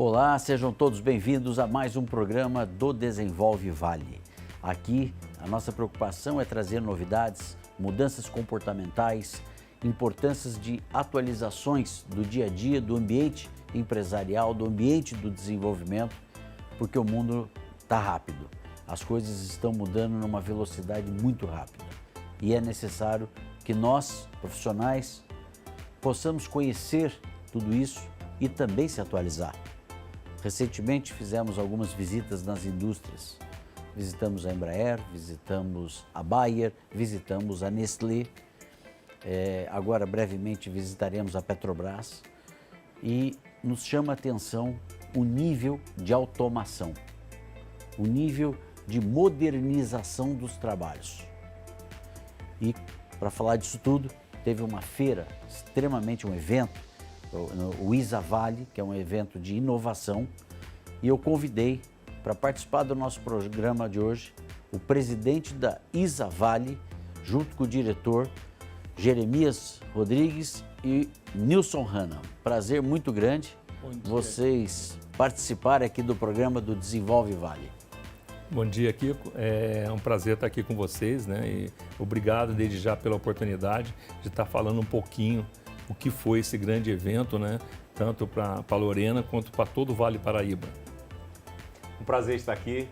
Olá, sejam todos bem-vindos a mais um programa do Desenvolve Vale. Aqui, a nossa preocupação é trazer novidades, mudanças comportamentais, importâncias de atualizações do dia a dia, do ambiente empresarial, do ambiente do desenvolvimento, porque o mundo está rápido. As coisas estão mudando numa velocidade muito rápida e é necessário que nós, profissionais, possamos conhecer tudo isso e também se atualizar. Recentemente fizemos algumas visitas nas indústrias. Visitamos a Embraer, visitamos a Bayer, visitamos a Nestlé. Agora, brevemente, visitaremos a Petrobras. E nos chama a atenção o nível de automação, o nível de modernização dos trabalhos. E, para falar disso tudo, teve uma feira, um evento, o ISAVALE, que é um evento de inovação, e eu convidei para participar do nosso programa de hoje o presidente da ISAVALE, junto com o diretor Jeremias Rodrigues e Nilson Hanna. Prazer muito grande vocês participarem aqui do programa do Desenvolve Vale. Bom dia, Kiko. É um prazer estar aqui com vocês, né? E obrigado desde já pela oportunidade de estar falando um pouquinho o que foi esse grande evento, né? Tanto para Lorena quanto para todo o Vale Paraíba. Um prazer estar aqui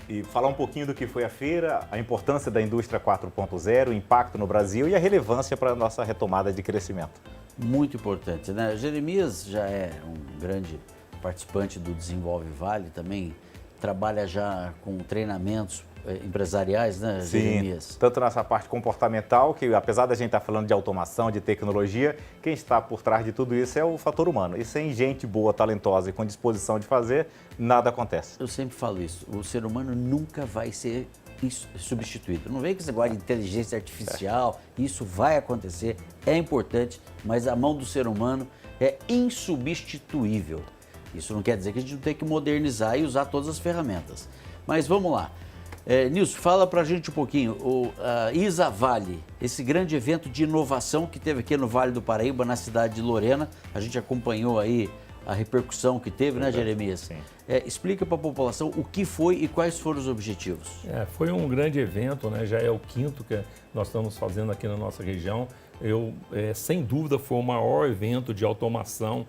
e falar um pouquinho do que foi a feira, a importância da indústria 4.0, o impacto no Brasil e a relevância para a nossa retomada de crescimento. Muito importante, né? Jeremias já é um grande participante do Desenvolve Vale, também trabalha já com treinamentos empresariais, né, Jeremias? Sim, tanto nessa parte comportamental, que apesar da gente estar falando de automação, de tecnologia, quem está por trás de tudo isso é o fator humano. E sem gente boa, talentosa e com disposição de fazer, nada acontece. Eu sempre falo isso, o ser humano nunca vai ser substituído. Não vem com esse negócio de inteligência artificial, isso vai acontecer, é importante, mas a mão do ser humano é insubstituível. Isso não quer dizer que a gente não tem que modernizar e usar todas as ferramentas. Mas vamos lá. Nilson, fala pra gente um pouquinho, o ISAVALE, esse grande evento de inovação que teve aqui no Vale do Paraíba, na cidade de Lorena. A gente acompanhou aí a repercussão que teve, né, Jeremias? Sim. Explica para a população o que foi e quais foram os objetivos. Foi um grande evento, né? Já é o quinto que nós estamos fazendo aqui na nossa região. Sem dúvida, foi o maior evento de automação,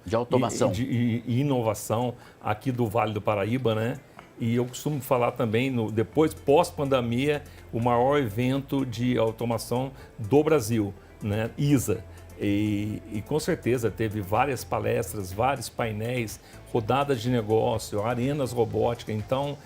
e inovação aqui do Vale do Paraíba, né? E eu costumo falar também, depois, pós-pandemia, o maior evento de automação do Brasil, né? ISA. E com certeza teve várias palestras, vários painéis, rodadas de negócio, arenas robóticas. Então,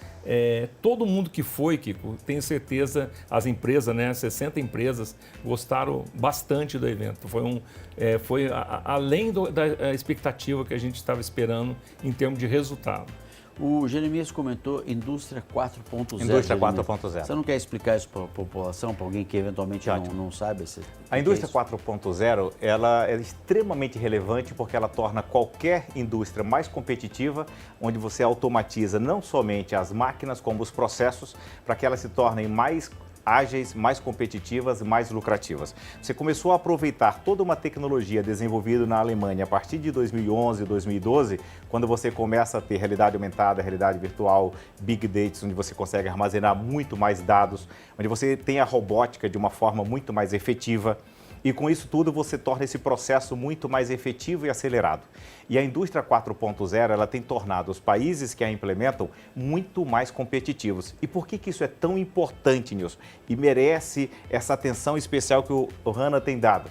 todo mundo que foi, Kiko, tenho certeza, as empresas, né, 60 empresas, gostaram bastante do evento. Foi além da expectativa que a gente estava esperando em termos de resultado. O Jeremias comentou indústria 4.0. Indústria 4.0. Você não quer explicar isso para a população, para alguém que eventualmente não sabe? A indústria 4.0 ela é extremamente relevante porque ela torna qualquer indústria mais competitiva, onde você automatiza não somente as máquinas, como os processos, para que elas se tornem mais ágeis, mais competitivas, mais lucrativas. Você começou a aproveitar toda uma tecnologia desenvolvida na Alemanha a partir de 2011, 2012, quando você começa a ter realidade aumentada, realidade virtual, big data, onde você consegue armazenar muito mais dados, onde você tem a robótica de uma forma muito mais efetiva. E com isso tudo você torna esse processo muito mais efetivo e acelerado. E a indústria 4.0 ela tem tornado os países que a implementam muito mais competitivos. E por que isso é tão importante, Nilson? E merece essa atenção especial que o Hanna tem dado.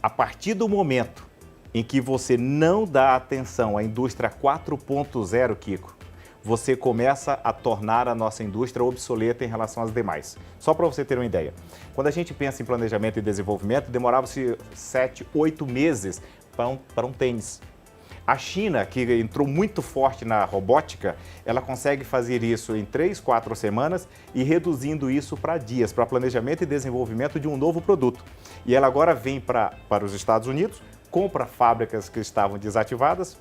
A partir do momento em que você não dá atenção à indústria 4.0, Kiko, você começa a tornar a nossa indústria obsoleta em relação às demais. Só para você ter uma ideia, quando a gente pensa em planejamento e desenvolvimento, demorava-se 7, 8 meses para um tênis. A China, que entrou muito forte na robótica, ela consegue fazer isso em 3, 4 semanas e reduzindo isso para dias, para planejamento e desenvolvimento de um novo produto. E ela agora vem para os Estados Unidos, compra fábricas que estavam desativadas,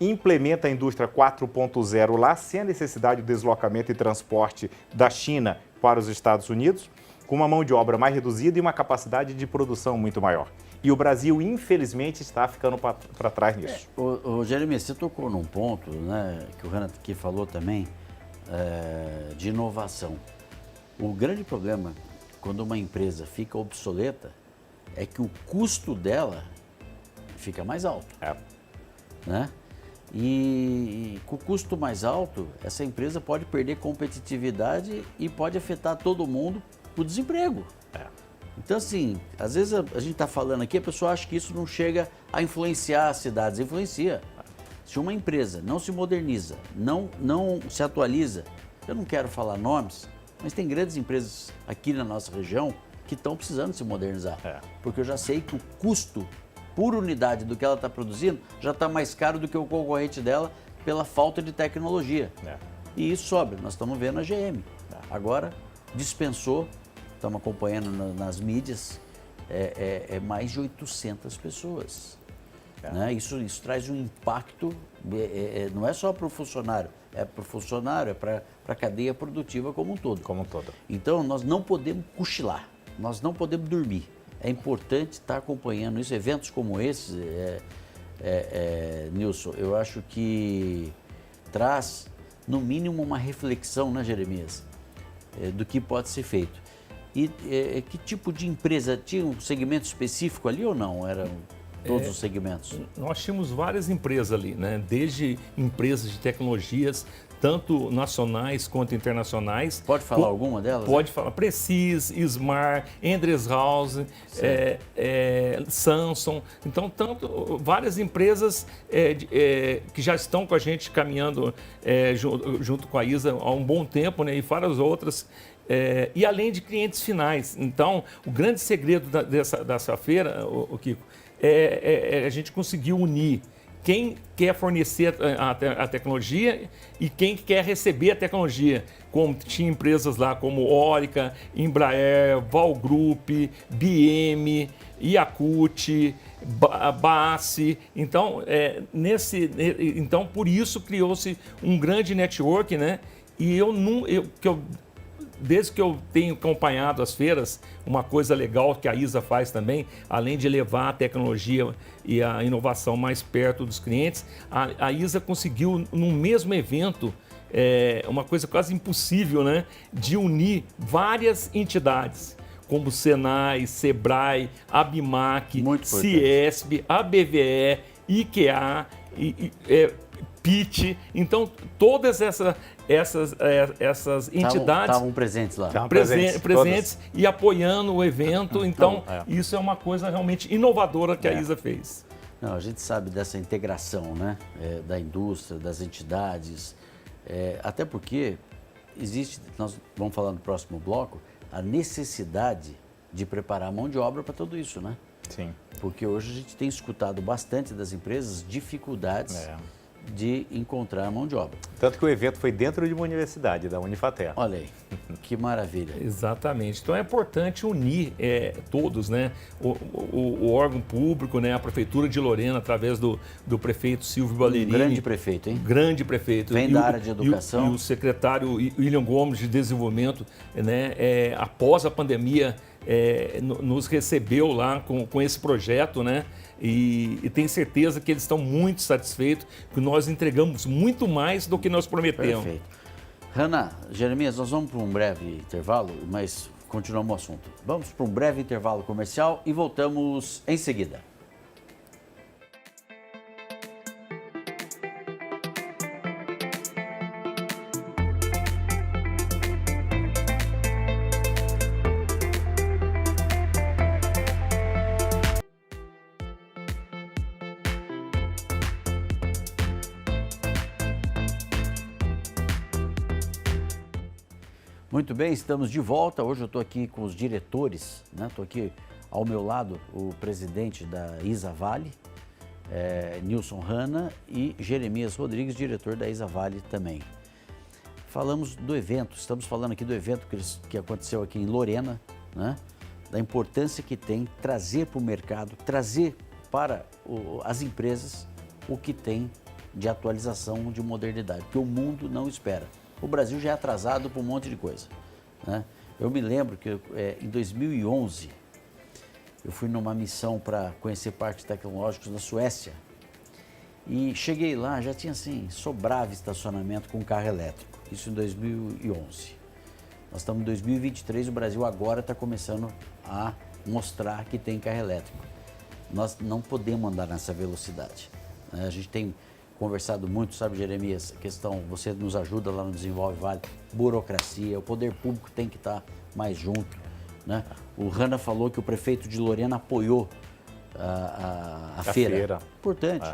implementa a indústria 4.0 lá, sem a necessidade de deslocamento e transporte da China para os Estados Unidos, com uma mão de obra mais reduzida e uma capacidade de produção muito maior. E o Brasil, infelizmente, está ficando para trás nisso. O Jeremias, você tocou num ponto, né, que o Hanna aqui falou também, de inovação. O grande problema, quando uma empresa fica obsoleta, é que o custo dela fica mais alto. Né? E com o custo mais alto, essa empresa pode perder competitividade e pode afetar todo mundo por desemprego. Então, assim, às vezes a gente está falando aqui, a pessoa acha que isso não chega a influenciar as cidades. Influencia. Se uma empresa não se moderniza, não se atualiza, eu não quero falar nomes, mas tem grandes empresas aqui na nossa região que estão precisando se modernizar. Porque eu já sei que o custo por unidade do que ela está produzindo já está mais caro do que o concorrente dela pela falta de tecnologia. E isso sobra. Nós estamos vendo a GM. Agora dispensou, estamos acompanhando nas mídias, mais de 800 pessoas. Né? Isso traz um impacto, não é só para o funcionário, é para o funcionário, é para a cadeia produtiva como um todo. Então, nós não podemos cochilar, nós não podemos dormir. É importante estar acompanhando isso. Eventos como esses, Nilson, eu acho que traz, no mínimo, uma reflexão, né, Jeremias, do que pode ser feito. E que tipo de empresa? Tinha um segmento específico ali ou não? Eram todos os segmentos? Nós tínhamos várias empresas ali, né? Desde empresas de tecnologias, tanto nacionais quanto internacionais. Pode falar alguma delas? Pode falar. Precis, Smart, Endresshaus, Samsung. Então, várias empresas que já estão com a gente caminhando junto com a ISA há um bom tempo, né? E várias outras. E além de clientes finais. Então, o grande segredo dessa feira, o Kiko, a gente conseguiu unir quem quer fornecer a tecnologia e quem quer receber a tecnologia. Como tinha empresas lá como Orica, Embraer, Valgroup, BM, Yakut, BASF. Então, então, por isso criou-se um grande network, né? E desde que eu tenho acompanhado as feiras, uma coisa legal que a ISA faz também, além de levar a tecnologia e a inovação mais perto dos clientes, a ISA conseguiu, no mesmo evento, uma coisa quase impossível, né? De unir várias entidades, como Senai, Sebrae, Abimac, Ciesp, ABVE, IKEA, PIT. Então, todas essas entidades estavam presentes lá. Presentes e apoiando o evento. Então, isso é uma coisa realmente inovadora que a ISA fez. Não, a gente sabe dessa integração, né? Da indústria, das entidades. Até porque existe, nós vamos falar no próximo bloco, a necessidade de preparar a mão de obra para tudo isso, né? Sim. Porque hoje a gente tem escutado bastante das empresas dificuldades de encontrar mão de obra. Tanto que o evento foi dentro de uma universidade, da Unifater. Olha aí, que maravilha. Exatamente. Então é importante unir todos, né? O órgão público, né? A Prefeitura de Lorena, através do prefeito Silvio Ballerini. Grande prefeito, hein? Grande prefeito. Vem da área de educação. E o secretário William Gomes de Desenvolvimento, né? Após a pandemia, nos recebeu lá com esse projeto, né? E tenho certeza que eles estão muito satisfeitos, que nós entregamos muito mais do que nós prometemos. Perfeito. Hanna, Jeremias, nós vamos para um breve intervalo, mas continuamos o assunto. Vamos para um breve intervalo comercial e voltamos em seguida. Muito bem, estamos de volta. Hoje eu estou aqui com os diretores, né? Estou aqui ao meu lado o presidente da ISA Vale, Nilson Hanna, e Jeremias Rodrigues, diretor da ISA Vale também. Falamos do evento, estamos falando aqui do evento que aconteceu aqui em Lorena, né? Da importância que tem trazer para o mercado, trazer para as empresas o que tem de atualização, de modernidade, porque o mundo não espera. O Brasil já é atrasado por um monte de coisa, né? Eu me lembro que em 2011 eu fui numa missão para conhecer parques tecnológicos na Suécia e cheguei lá, já tinha assim, sobrava estacionamento com carro elétrico, isso em 2011. Nós estamos em 2023 e o Brasil agora está começando a mostrar que tem carro elétrico. Nós não podemos andar nessa velocidade. A gente tem conversado muito, sabe, Jeremias, a questão, você nos ajuda lá no Desenvolve Vale, burocracia, o poder público tem que estar mais junto, né? O Hanna falou que o prefeito de Lorena apoiou a feira. Importante.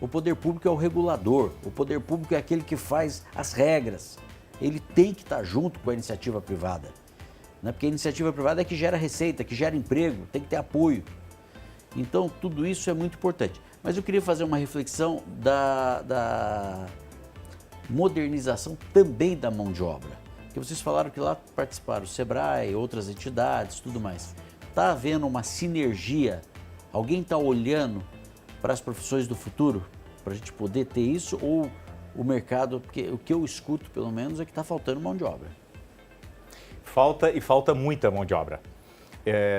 O poder público é o regulador, o poder público é aquele que faz as regras. Ele tem que estar junto com a iniciativa privada, né? Porque a iniciativa privada é que gera receita, que gera emprego, tem que ter apoio. Então, tudo isso é muito importante. Mas eu queria fazer uma reflexão da modernização também da mão de obra. Porque vocês falaram que lá participaram o Sebrae, outras entidades, tudo mais. Está havendo uma sinergia? Alguém está olhando para as profissões do futuro, para a gente poder ter isso? Ou o mercado, porque o que eu escuto pelo menos é que está faltando mão de obra. Falta muita mão de obra.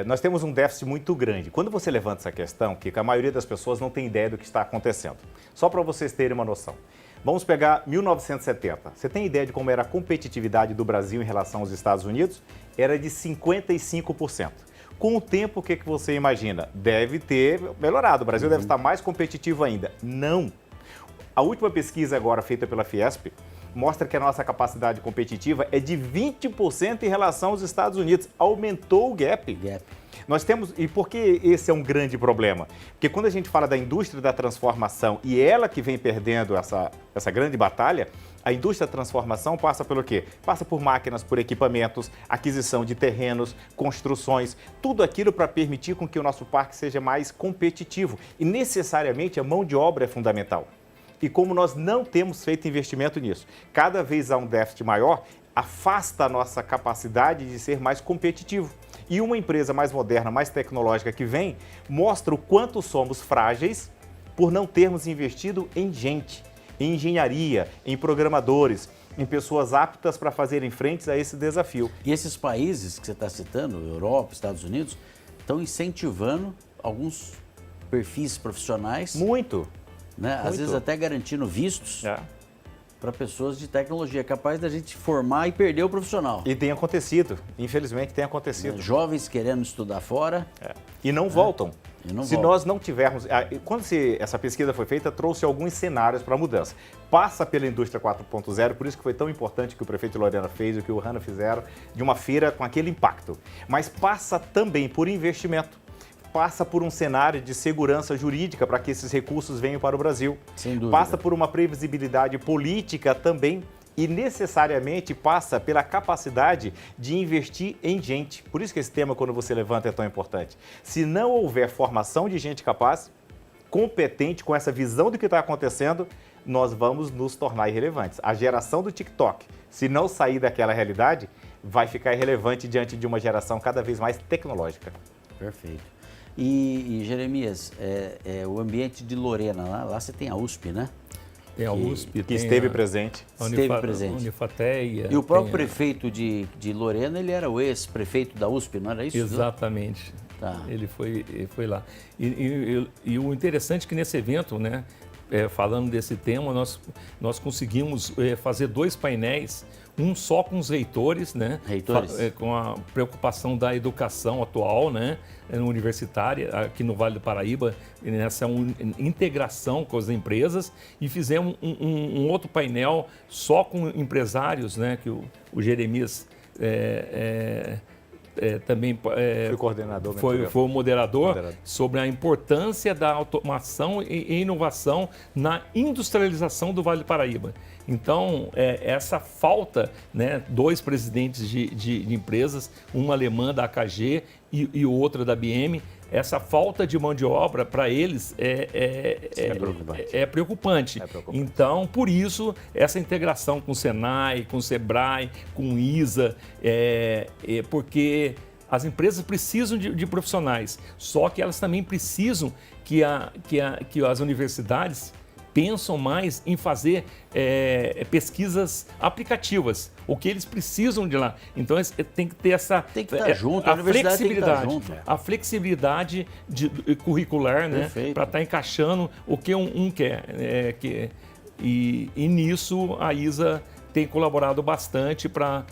Nós temos um déficit muito grande. Quando você levanta essa questão, que a maioria das pessoas não tem ideia do que está acontecendo. Só para vocês terem uma noção. Vamos pegar 1970. Você tem ideia de como era a competitividade do Brasil em relação aos Estados Unidos? Era de 55%. Com o tempo, o que você imagina? Deve ter melhorado. O Brasil deve estar mais competitivo ainda. Não. A última pesquisa agora feita pela Fiesp mostra que a nossa capacidade competitiva é de 20% em relação aos Estados Unidos. Aumentou o gap. Nós temos, e por que esse é um grande problema? Porque quando a gente fala da indústria da transformação e ela que vem perdendo essa grande batalha, a indústria da transformação passa pelo quê? Passa por máquinas, por equipamentos, aquisição de terrenos, construções, tudo aquilo para permitir com que o nosso parque seja mais competitivo. E necessariamente a mão de obra é fundamental. E como nós não temos feito investimento nisso, cada vez há um déficit maior, afasta a nossa capacidade de ser mais competitivo. E uma empresa mais moderna, mais tecnológica que vem, mostra o quanto somos frágeis por não termos investido em gente, em engenharia, em programadores, em pessoas aptas para fazerem frente a esse desafio. E esses países que você está citando, Europa, Estados Unidos, estão incentivando alguns perfis profissionais. Muito. Né? Às vezes até garantindo vistos para pessoas de tecnologia, capaz da gente formar e perder o profissional. E tem acontecido, infelizmente tem acontecido. Jovens querendo estudar fora. E não voltam. Se nós não tivermos... Quando essa pesquisa foi feita, trouxe alguns cenários para a mudança. Passa pela indústria 4.0, por isso que foi tão importante que o prefeito de Lorena fez, o que o Hanna fizeram, de uma feira com aquele impacto. Mas passa também por investimento. Passa por um cenário de segurança jurídica para que esses recursos venham para o Brasil. Sem dúvida. Passa por uma previsibilidade política também e necessariamente passa pela capacidade de investir em gente. Por isso que esse tema, quando você levanta, é tão importante. Se não houver formação de gente capaz, competente, com essa visão do que está acontecendo, nós vamos nos tornar irrelevantes. A geração do TikTok, se não sair daquela realidade, vai ficar irrelevante diante de uma geração cada vez mais tecnológica. Perfeito. E Jeremias, o ambiente de Lorena, lá você tem a USP, né? Tem a USP, que esteve presente. Esteve presente. Unifateia. E o próprio prefeito de Lorena, ele era o ex-prefeito da USP, não era isso? Exatamente. Tá. Ele foi lá. E o interessante é que nesse evento, né, falando desse tema, nós conseguimos fazer 2 painéis, um só com os reitores, né? Com a preocupação da educação atual, né? Universitária, aqui no Vale do Paraíba, nessa integração com as empresas, e fizemos um outro painel só com empresários, né? Que o Jeremias também foi coordenador, foi o moderador sobre a importância da automação e inovação na industrialização do Vale do Paraíba. Então, essa falta, né, 2 presidentes de empresas, uma alemã da AKG e outra da BM, essa falta de mão de obra para eles é preocupante. Então, por isso, essa integração com o Senai, com o Sebrae, com o ISA, porque as empresas precisam de profissionais, só que elas também precisam que as universidades pensam mais em fazer pesquisas aplicativas, o que eles precisam de lá. Então, tem que ter essa tem que estar junto, a flexibilidade, tem que estar junto. A flexibilidade curricular, né, para estar encaixando o que um quer. E nisso a ISA tem colaborado bastante para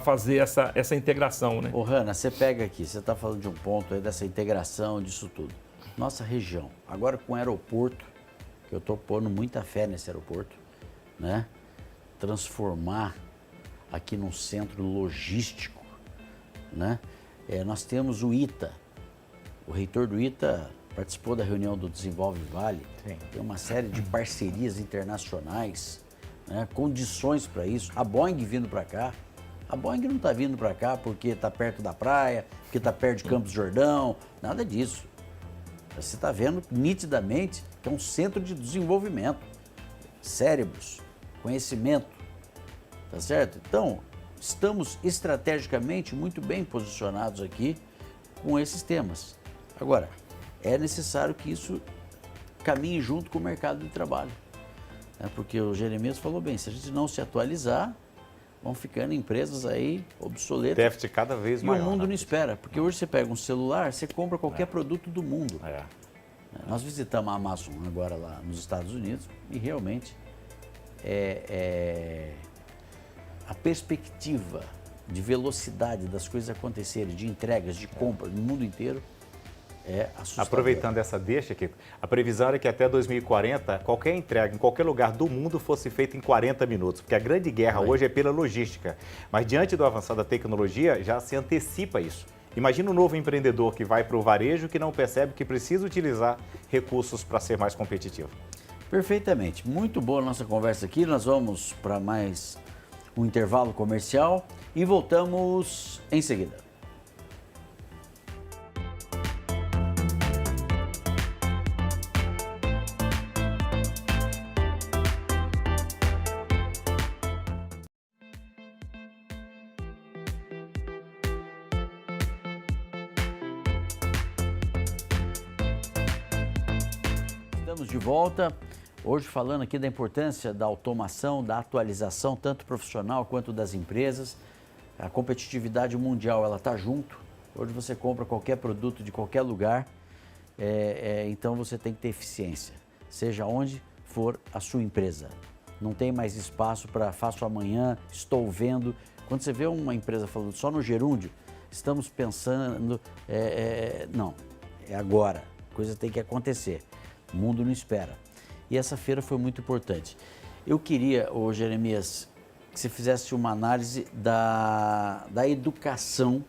fazer essa integração, né? Ô, Hanna, você pega aqui, você está falando de um ponto aí dessa integração, disso tudo. Nossa região, agora com o aeroporto, que eu estou pondo muita fé nesse aeroporto, né? Transformar aqui num centro logístico, né? Nós temos o ITA, o reitor do ITA participou da reunião do Desenvolve Vale, tem uma série de parcerias internacionais, né? Condições para isso, a Boeing vindo para cá. A Boeing não está vindo para cá porque está perto da praia, porque está perto de Campos do Jordão, nada disso. Você está vendo nitidamente que é um centro de desenvolvimento, cérebros, conhecimento, tá certo? Então, estamos estrategicamente muito bem posicionados aqui com esses temas. Agora, é necessário que isso caminhe junto com o mercado de trabalho, né? Porque o Jeremias falou bem, se a gente não se atualizar, vão ficando empresas aí obsoletas. Déficit cada vez maior. E o mundo não espera, porque hoje você pega um celular, você compra qualquer produto do mundo. Nós visitamos a Amazon agora lá nos Estados Unidos e realmente a perspectiva de velocidade das coisas acontecerem, de entregas, de compras no mundo inteiro, é assustador. Aproveitando essa deixa, Kiko, a previsão é que até 2040, qualquer entrega em qualquer lugar do mundo fosse feita em 40 minutos, porque a grande guerra hoje é pela logística. Mas diante do avançar da tecnologia, já se antecipa isso. Imagina um novo empreendedor que vai para o varejo que não percebe que precisa utilizar recursos para ser mais competitivo. Perfeitamente. Muito boa a nossa conversa aqui. Nós vamos para mais um intervalo comercial e voltamos em seguida. Estamos de volta, hoje falando aqui da importância da automação, da atualização, tanto profissional quanto das empresas. A competitividade mundial, ela está junto. Hoje você compra qualquer produto de qualquer lugar, então você tem que ter eficiência, seja onde for a sua empresa. Não tem mais espaço para faço amanhã, estou vendo. Quando você vê uma empresa falando só no gerúndio, estamos pensando, não, é agora, a coisa tem que acontecer. O mundo não espera. E essa feira foi muito importante. Eu queria, Jeremias, que você fizesse uma análise da educação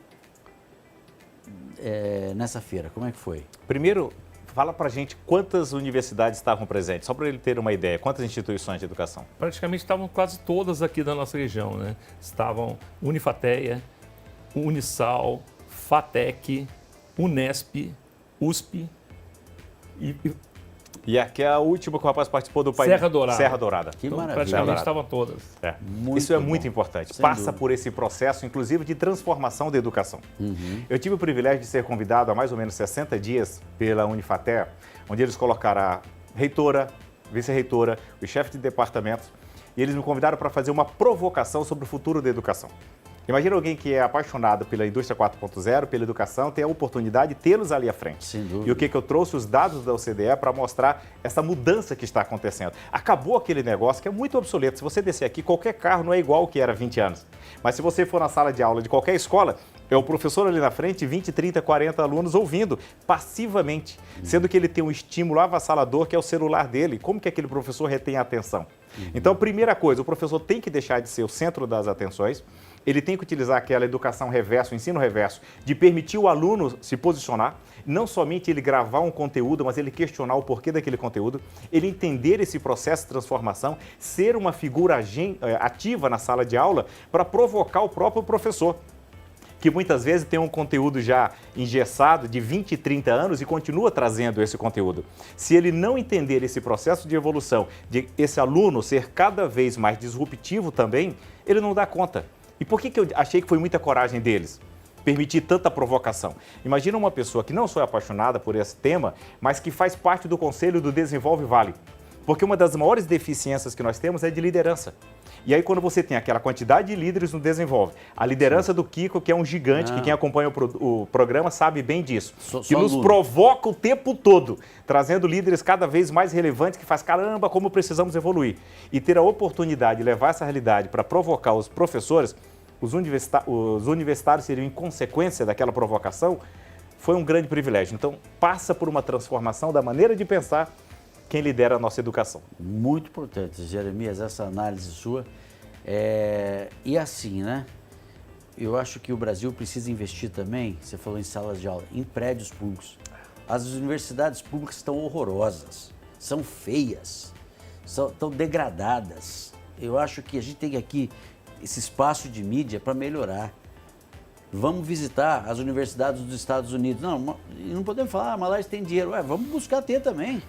nessa feira. Como é que foi? Primeiro, fala pra gente quantas universidades estavam presentes, só para ele ter uma ideia. Quantas instituições de educação? Praticamente estavam quase todas aqui da nossa região, né? Estavam Unifateia, Unisal, FATEC, Unesp, USP e aqui é a última que o rapaz participou do painel. Serra Dourada. Serra Dourada. Que maravilha. Praticamente estavam todas. Isso é muito importante. Sem Passa dúvida. por esse processo, inclusive, de transformação da educação. Eu tive o privilégio de ser convidado há mais ou menos 60 dias pela Unifatea, onde eles colocaram a reitora, vice-reitora, os chefes de departamentos, e eles me convidaram para fazer uma provocação sobre o futuro da educação. Imagina alguém que é apaixonado pela indústria 4.0, pela educação, tem a oportunidade de tê-los ali à frente. Sem dúvida. E o que eu trouxe? Os dados da OCDE para mostrar essa mudança que está acontecendo. Acabou aquele negócio que é muito obsoleto. Se você descer aqui, qualquer carro não é igual ao que era há 20 anos. Mas se você for na sala de aula de qualquer escola, é o professor ali na frente, 20, 30, 40 alunos ouvindo passivamente, sendo que ele tem um estímulo avassalador que é o celular dele. Como que aquele professor retém a atenção? Então, primeira coisa, o professor tem que deixar de ser o centro das atenções, ele tem que utilizar aquela educação reversa, o ensino reverso, de permitir o aluno se posicionar, não somente ele gravar um conteúdo, mas ele questionar o porquê daquele conteúdo, ele entender esse processo de transformação, ser uma figura ativa na sala de aula para provocar o próprio professor, que muitas vezes tem um conteúdo já engessado de 20, 30 anos e continua trazendo esse conteúdo. Se ele não entender esse processo de evolução, de esse aluno ser cada vez mais disruptivo também, ele não dá conta. E por que eu achei que foi muita coragem deles? Permitir tanta provocação. Imagina uma pessoa que não só é apaixonada por esse tema, mas que faz parte do Conselho do Desenvolve Vale, Porque uma das maiores deficiências que nós temos é de liderança. E aí, quando você tem aquela quantidade de líderes no Desenvolve, a liderança do Kiko, que é um gigante, que quem acompanha o programa sabe bem disso, que nos provoca o tempo todo, trazendo líderes cada vez mais relevantes, que faz, caramba, como precisamos evoluir. E ter a oportunidade de levar essa realidade para provocar os professores, os universitários seriam em consequência daquela provocação, foi um grande privilégio. Então, passa por uma transformação da maneira de pensar quem lidera a nossa educação. Muito importante, Jeremias, essa análise sua. E assim, né? Eu acho que o Brasil precisa investir também, você falou em salas de aula, em prédios públicos. As universidades públicas estão horrorosas, são feias, estão degradadas. Eu acho que a gente tem aqui esse espaço de mídia para melhorar. Vamos visitar as universidades dos Estados Unidos. Não podemos falar, mas lá eles têm dinheiro. Vamos buscar ter também.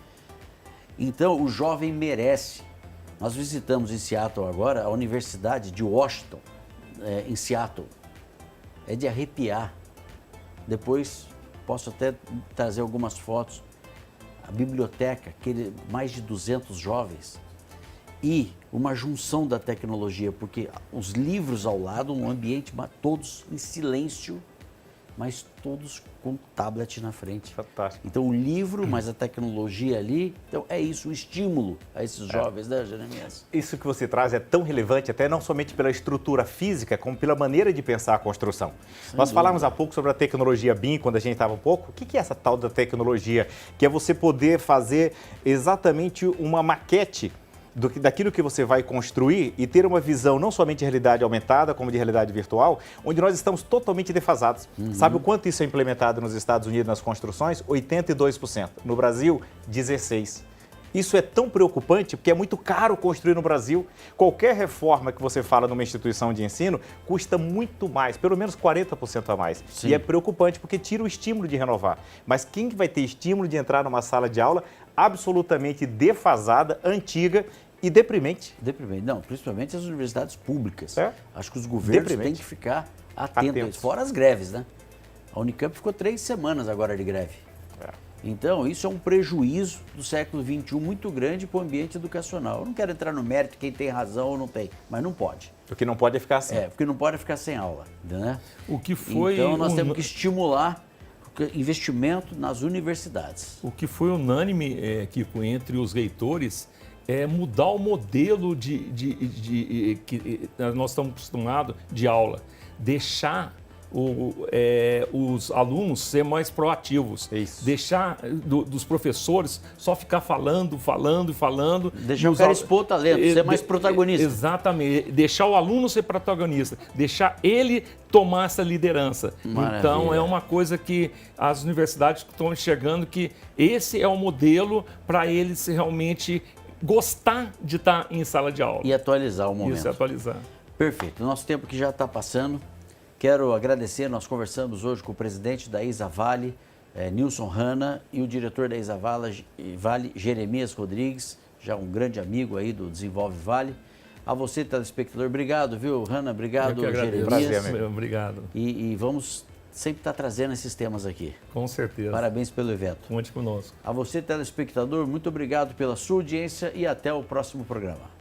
Então, o jovem merece. Nós visitamos em Seattle agora a Universidade de Washington, em Seattle. É de arrepiar. Depois, posso até trazer algumas fotos. A biblioteca, mais de 200 jovens. E uma junção da tecnologia, porque os livros ao lado, um ambiente, todos em silêncio, mas todos com tablet na frente. Fantástico. Então, o livro, mais a tecnologia ali, então é isso, o estímulo a esses jovens, né, Jeremias? Isso que você traz é tão relevante, até não somente pela estrutura física, como pela maneira de pensar a construção. Nós falamos há pouco sobre a tecnologia BIM, quando a gente estava um pouco. O que é essa tal da tecnologia? Que é você poder fazer exatamente uma maquete daquilo que você vai construir e ter uma visão não somente de realidade aumentada, como de realidade virtual, onde nós estamos totalmente defasados. Sabe o quanto isso é implementado nos Estados Unidos nas construções? 82%. No Brasil, 16%. Isso é tão preocupante porque é muito caro construir no Brasil. Qualquer reforma que você fala numa instituição de ensino custa muito mais, pelo menos 40% a mais. Sim. E é preocupante porque tira o estímulo de renovar. Mas quem vai ter estímulo de entrar numa sala de aula absolutamente defasada, antiga e deprimente? Deprimente. Não, principalmente as universidades públicas. Acho que os governos têm que ficar atentos. Fora as greves, né? A Unicamp ficou 3 semanas agora de greve. Então, isso é um prejuízo do século XXI muito grande para o ambiente educacional. Eu não quero entrar no mérito quem tem razão ou não tem, mas não pode. O que não pode é ficar assim. Porque não pode ficar sem aula, né? O que foi então, nós temos que estimular investimento nas universidades. O que foi unânime, Kiko, entre os reitores é mudar o modelo que nós estamos acostumados de aula. Deixar os alunos ser mais proativos. Isso. Deixar dos professores só ficar falando. Deixar o cara expor o talento, ser mais protagonista. Exatamente. Deixar o aluno ser protagonista. Deixar ele tomar essa liderança. Maravilha. Então, é uma coisa que as universidades estão enxergando que esse é o modelo para eles realmente gostar de estar em sala de aula. E atualizar o momento. Isso, atualizar. Perfeito. Nosso tempo que já está passando. Quero agradecer, nós conversamos hoje com o presidente da Isavale, Nilson Hanna, e o diretor da Isavale, Jeremias Rodrigues, já um grande amigo aí do Desenvolve Vale. A você, telespectador, obrigado, viu, Hanna? Obrigado, Jeremias. Prazer, obrigado. E vamos sempre estar trazendo esses temas aqui. Com certeza. Parabéns pelo evento. Conte conosco. A você, telespectador, muito obrigado pela sua audiência e até o próximo programa.